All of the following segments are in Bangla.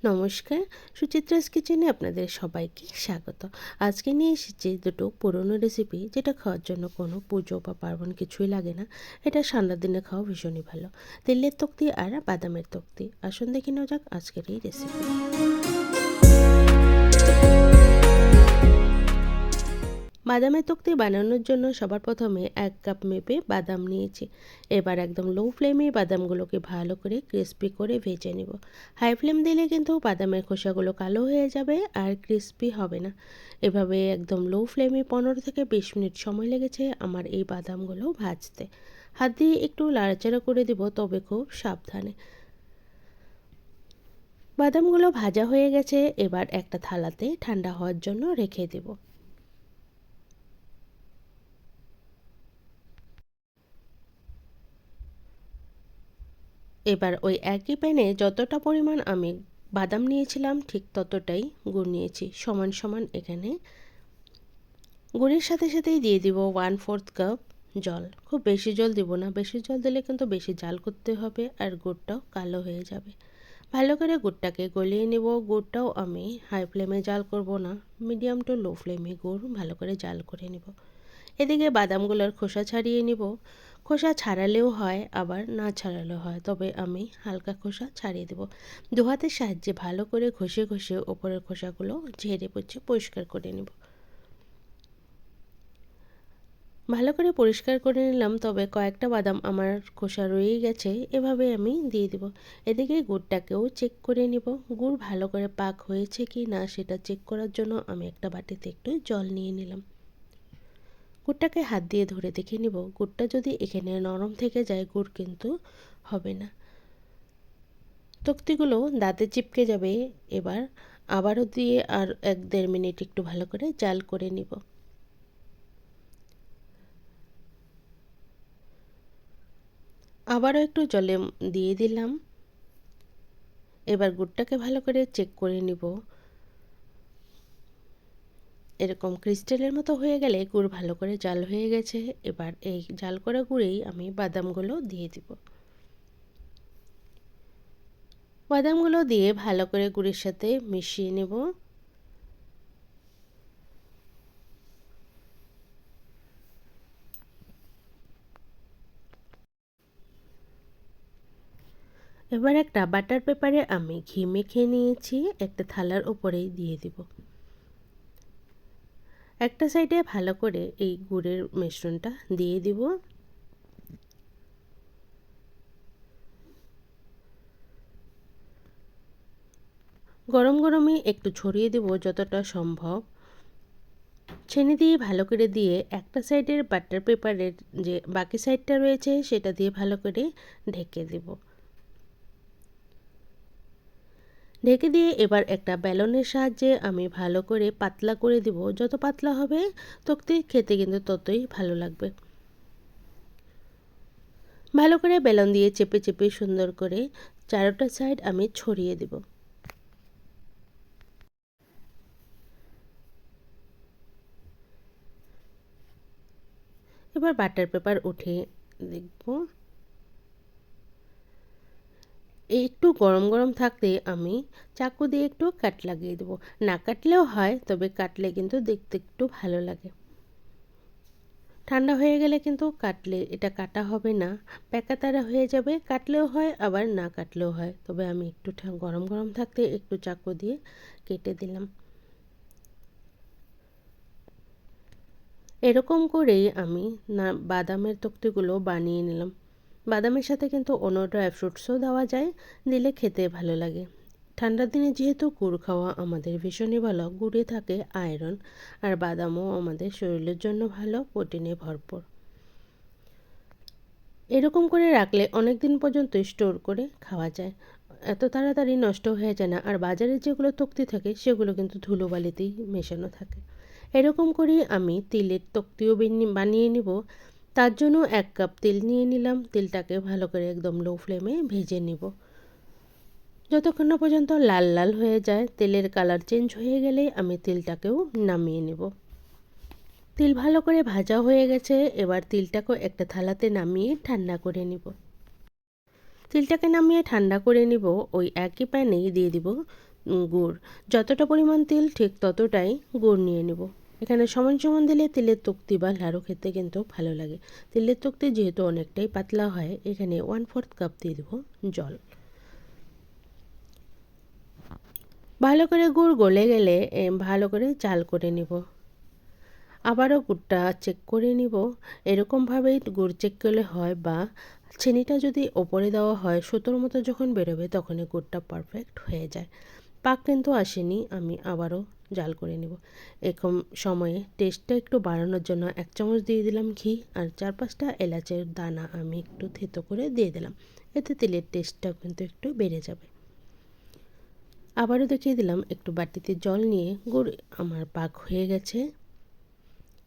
নমস্কার, সুচিত্রাস কিচেনে আপনাদের সবাইকে স্বাগত। আজকে নিয়ে এসেছি দুটো পুরনো রেসিপি, যেটা খাওয়ার জন্য কোনো পুজো বা পার্বণ কিছুই লাগে না। এটা ঠান্ডার দিনে খাওয়া ভীষণই ভালো। তেলের তক্তি আর বাদামের তক্তি। আসুন দেখে নেওয়া যাক আজকের এই রেসিপি। বাদামের তক্তি বানানোর জন্য সবার প্রথমে 1 কাপ মেপে বাদাম নিয়েছি। এবার একদম লো ফ্লেমে বাদামগুলোকে ভালো করে ক্রিস্পি করে ভেজে নেব। হাই ফ্লেম দিলে কিন্তু বাদামের খোসাগুলো কালো হয়ে যাবে আর ক্রিস্পি হবে না। এভাবে একদম লো ফ্লেমে 15 থেকে 20 মিনিট সময় লেগেছে আমার এই বাদামগুলো ভাজতে। হাত দিয়ে একটু নাড়াচাড়া করে দেব, তবে খুব সাবধানে। বাদামগুলো ভাজা হয়ে গেছে, এবার একটা থালাতে ঠান্ডা হওয়ার জন্য রেখে দেব। এবার ওই একই প্যানে যতটা পরিমাণ আমি বাদাম নিয়েছিলাম ঠিক ততটাই গুড় নিয়েছি। সমান সমান এখানে গুড়ের সাথে সাথেই দিয়ে দিব 1/4 কাপ জল। খুব বেশি জল দিব না, বেশি জল দিলে কিন্তু বেশি জাল করতে হবে আর গুড়টাও কালো হয়ে যাবে। ভালো করে গুড়টাকে গলিয়ে নেব। গুড়টাও আমি হাই ফ্লেমে জাল করব না, মিডিয়াম টু লো ফ্লেমে গুড় ভালো করে জাল করে নেব। এদিকে বাদামগুলোর খোসা ছাড়িয়ে নিব। খোসা ছাড়ালেও হয়, আবার না ছাড়ালেও হয়, তবে আমি হালকা খোসা ছাড়িয়ে দেব। দু হাতের সাহায্যে ভালো করে ঘষে ঘষে ওপরের খোসাগুলো ঝেড়ে পুছে পরিষ্কার করে নেব। ভালো করে পরিষ্কার করে নিলাম, তবে কয়েকটা বাদাম আমার খোসা রয়েই গেছে, এভাবে আমি দিয়ে দেব। এদিকে গুড়টাকেও চেক করে নিব। গুড় ভালো করে পাক হয়েছে কি না সেটা চেক করার জন্য আমি একটা বাটিতে একটু জল নিয়ে নিলাম। গুড়টাকে হাত দিয়ে ধরে দেখে নিব। গুড়টা যদি এখানে নরম থেকে যায়, গুড় কিন্তু হবে না, তক্তিগুলো দাঁতে চিপকে যাবে। এবার আবারও দিয়ে আর 1-1.5 মিনিট একটু ভালো করে জাল করে নিব। আবারও একটু জলে দিয়ে দিলাম। এবার গুড়টাকে ভালো করে চেক করে নিব। এরকম ক্রিস্টালের মতো হয়ে গেলে গুড় ভালো করে জাল হয়ে গেছে। এবার এই জাল করা গুড়েই আমি বাদামগুলো দিয়ে দিব। বাদামগুলো দিয়ে ভালো করে গুড়ের সাথে মিশিয়ে নেব। এবার একটা বাটার পেপারে আমি ঘি মেখে নিয়েছি, একটা থালার উপরেই দিয়ে দিব। একটা সাইডে ভালো করে এই গুড়ের মিশ্রণটা দিয়ে দিব। গরম গরমে একটু ছড়িয়ে দেব যতটা সম্ভব। ছেনে দিয়ে ভালো করে দিয়ে একটা সাইডের বাটার পেপারের যে বাকি সাইডটা রয়েছে সেটা দিয়ে ভালো করে ঢেকে দেব। ঢেকে দিয়ে এবার একটা বেলনের সাহায্যে আমি ভালো করে পাতলা করে দিব। যত পাতলা হবে তক্তি খেতে কিন্তু ততই ভালো লাগবে। ভালো করে বেলন দিয়ে চেপে চেপে সুন্দর করে চারোটা সাইড আমি ছড়িয়ে দেব। এবার বাটার পেপার উঠে দেখব। একটু গরম গরম থাকতে আমি চাকু দিয়ে একটু কাট লাগিয়ে দেবো। না কাটলেও হয়, তবে কাটলে কিন্তু দেখতে একটু ভালো লাগে। ঠান্ডা হয়ে গেলে কিন্তু কাটলে এটা কাটা হবে না, প্যাকাতারা হয়ে যাবে। কাটলেও হয়, আবার না কাটলেও হয়, তবে আমি একটু গরম গরম থাকতে একটু চাকু দিয়ে কেটে দিলাম। এরকম করেই আমি বাদামের তক্তিগুলো বানিয়ে নিলাম। বাদামের সাথে কিন্তু অন্য ড্রাই ফ্রুটসও দেওয়া যায়, দিলে খেতে ভালো লাগে। ঠান্ডার দিনে যেহেতু গুড় খাওয়া আমাদের ভীষণই ভালো, গুড়ে থাকে আয়রন, আর বাদামও আমাদের শরীরের জন্য ভালো, প্রোটিনে ভরপুর। এরকম করে রাখলে অনেক দিন পর্যন্ত স্টোর করে খাওয়া যায়, এত তাড়াতাড়ি নষ্ট হয়ে যায় না। আর বাজারে যেগুলো তক্তি থাকে সেগুলো কিন্তু ধুলোবালিতেই মেশানো থাকে। এরকম করেই আমি তিলের তক্তিও বানিয়ে নিব। তার জন্য 1 কাপ তেল নিয়ে নিলাম। তেলটাকে ভালো করে একদম লো ফ্লেমে ভেজে নিব, যতক্ষণ না পর্যন্ত লাল লাল হয়ে যায়। তেলের কালার চেঞ্জ হয়ে গেলে আমি তেলটাকেও নামিয়ে নেব। তিল ভালো করে ভাজা হয়ে গেছে, এবার তিলটাকেও একটা থালাতে নামিয়ে ঠান্ডা করে নিব। তিলটাকে নামিয়ে ঠান্ডা করে নিব। ওই একই প্যানেই দিয়ে দিব গুড়। যতটা পরিমাণ তিল ঠিক ততটাই গুড় নিয়ে নেব। এখানে সমান সমান দিলে তিলের তক্তি বা লাড়ু খেতে কিন্তু ভালো লাগে। তিলের তক্তি যেহেতু অনেকটাই পাতলা হয়, এখানে 1/4 কাপ দিয়ে দেব জল। ভালো করে গুড় গলে গেলে ভালো করে চাল করে নেব। আবারও গুড়টা চেক করে নিব। এরকমভাবেই গুড় চেক করলে হয়, বা চিনিটা যদি ওপরে দেওয়া হয় সুতোর মতো যখন বেরোবে তখনই গুড়টা পারফেক্ট হয়ে যায়। পাক কিন্তু আসেনি, আমি আবারও জাল করে নেব। এরকম সময়ে টেস্টটা একটু বাড়ানোর জন্য 1 চামচ দিয়ে দিলাম ঘি, আর 4-5টা এলাচের দানা আমি একটু থেতো করে দিয়ে দিলাম। এতে তেলের টেস্টটা কিন্তু একটু বেড়ে যাবে। আবারও দেখিয়ে দিলাম একটু বাটিতে জল নিয়ে। গুড় আমার পাক হয়ে গেছে।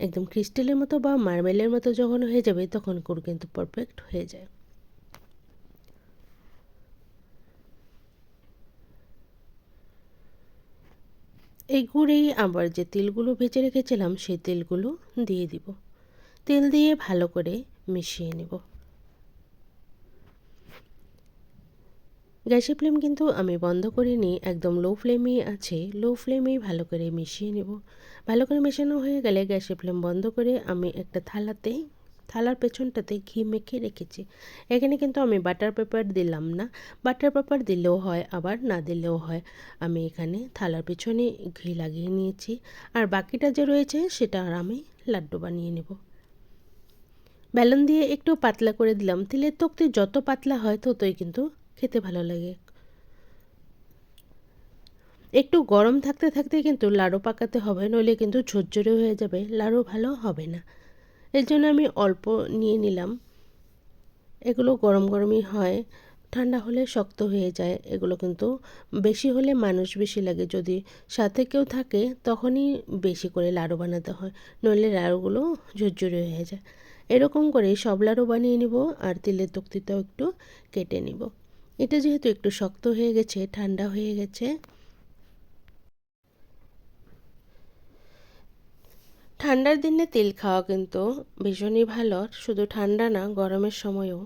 একদম ক্রিস্টালের মতো বা মার্বেলের মতো যখন হয়ে যাবে তখন গুড় কিন্তু পারফেক্ট হয়ে যায়। এই গুড়েই আবার যে তেলগুলো ভেজে রেখেছিলাম সেই তেলগুলো দিয়ে দিব। তেল দিয়ে ভালো করে মিশিয়ে নেব। গ্যাসের ফ্লেম কিন্তু আমি বন্ধ করিনি, একদম লো ফ্লেমেই আছে। লো ফ্লেমেই ভালো করে মিশিয়ে নেব। ভালো করে মেশানো হয়ে গেলে গ্যাসের ফ্লেম বন্ধ করে আমি একটা থালার পেছনটাতে ঘি মেখে রেখেছি। এখানে কিন্তু আমি বাটার পেপার দিলাম না। বাটার পেপার দিলেও হয়, আবার না দিলেও হয়। আমি এখানে থালার পেছনে ঘি লাগিয়ে নিয়েছি। আর বাকিটা যে রয়েছে সেটা আর আমি লাড্ডু বানিয়ে নেব। বেলুন দিয়ে একটু পাতলা করে দিলাম। তিলের তক্তি যত পাতলা হয় ততই কিন্তু খেতে ভালো লাগে। একটু গরম থাকতে থাকতে কিন্তু লাড়ু পাকাতে হবে, নইলে কিন্তু ঝরঝরে হয়ে যাবে, লাড়ু ভালো হবে না। এর জন্য আমি অল্প নিয়ে নিলাম। এগুলো গরম গরমই হয়, ঠান্ডা হলে শক্ত হয়ে যায়। এগুলো কিন্তু বেশি হলে মানুষ বেশি লাগে, যদি সাথে কেউ থাকে তখনই বেশি করে লাড়ু বানাতে হয়, নইলে লাড়ুগুলো ঝরঝরে হয়ে যায়। এরকম করে সব লাড়ু বানিয়ে নিব, আর তিলের তক্তিটাও একটু কেটে নিব। এটা যেহেতু একটু শক্ত হয়ে গেছে, ঠান্ডা হয়ে গেছে। ঠান্ডার দিনে তেল খাওয়া কিন্তু ভীষণই ভালো। শুধু ঠান্ডা না, গরমের সময়ও।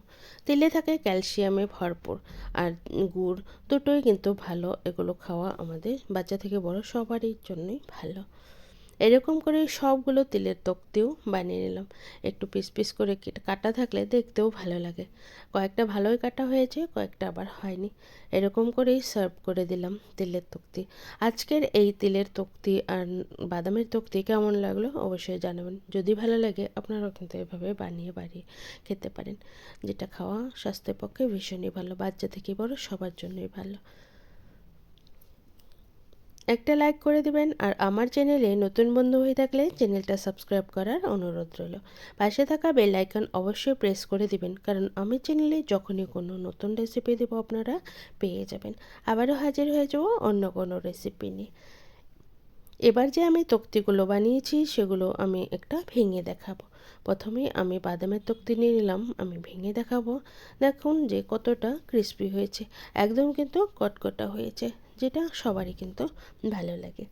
তেলে থাকে ক্যালসিয়ামে ভরপুর, আর গুড় দুটোই কিন্তু ভালো। এগুলো খাওয়া আমাদের বাচ্চা থেকে বড় সবারই জন্যই ভালো। এরকম করে সবগুলো তিলের তক্তিও বানিয়ে নিলাম। একটু পিস পিস করে কাটা থাকলে দেখতেও ভালো লাগে। কয়েকটা ভালোই কাটা হয়েছে, কয়েকটা আবার হয়নি। এরকম করেই সার্ভ করে দিলাম তিলের তক্তি। আজকের এই তিলের তক্তি আর বাদামের তক্তি কেমন লাগলো অবশ্যই জানাবেন। যদি ভালো লাগে আপনারাও কিন্তু এভাবে বানিয়ে খেতে পারেন, যেটা খাওয়া স্বাস্থ্যের পক্ষে ভীষণই ভালো। বাচ্চা থেকে বড় সবার জন্যই ভালো। একটা লাইক করে দিবেন, আর আমার চ্যানেলে নতুন বন্ধু হয়ে থাকলে চ্যানেলটা সাবস্ক্রাইব করার অনুরোধ রইল। পাশে থাকা বেল আইকন অবশ্যই প্রেস করে দিবেন, কারণ আমি চ্যানেলে যখনই কোনো নতুন রেসিপি দেব আপনারা পেয়ে যাবেন। আবারও হাজির হয়ে যাব অন্য কোনো রেসিপি নিয়ে। এবার যে আমি তক্তিগুলো বানিয়েছি সেগুলো আমি একটা ভেঙে দেখাবো। প্রথমেই আমি বাদামের তক্তি নিয়ে নিলাম, আমি ভেঙে দেখাবো। দেখুন যে কতটা ক্রিস্পি হয়েছে, একদম কিন্তু কটকটা হয়েছে, যেটা সবারই কিন্তু ভালো লাগে।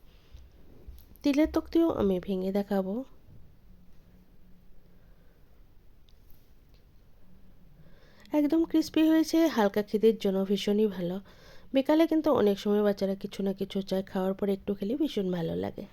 তিলের তক্তিও আমি ভেঙে দেখাবো। একদম ক্রিস্পি হয়েছে, হালকা খিদের জন্য ভীষণই ভালো। বিকালে কিন্তু অনেক সময় বাচ্চারা কিছু না কিছু চায়, খাওয়ার পরে একটু খেলে ভীষণ ভালো লাগে।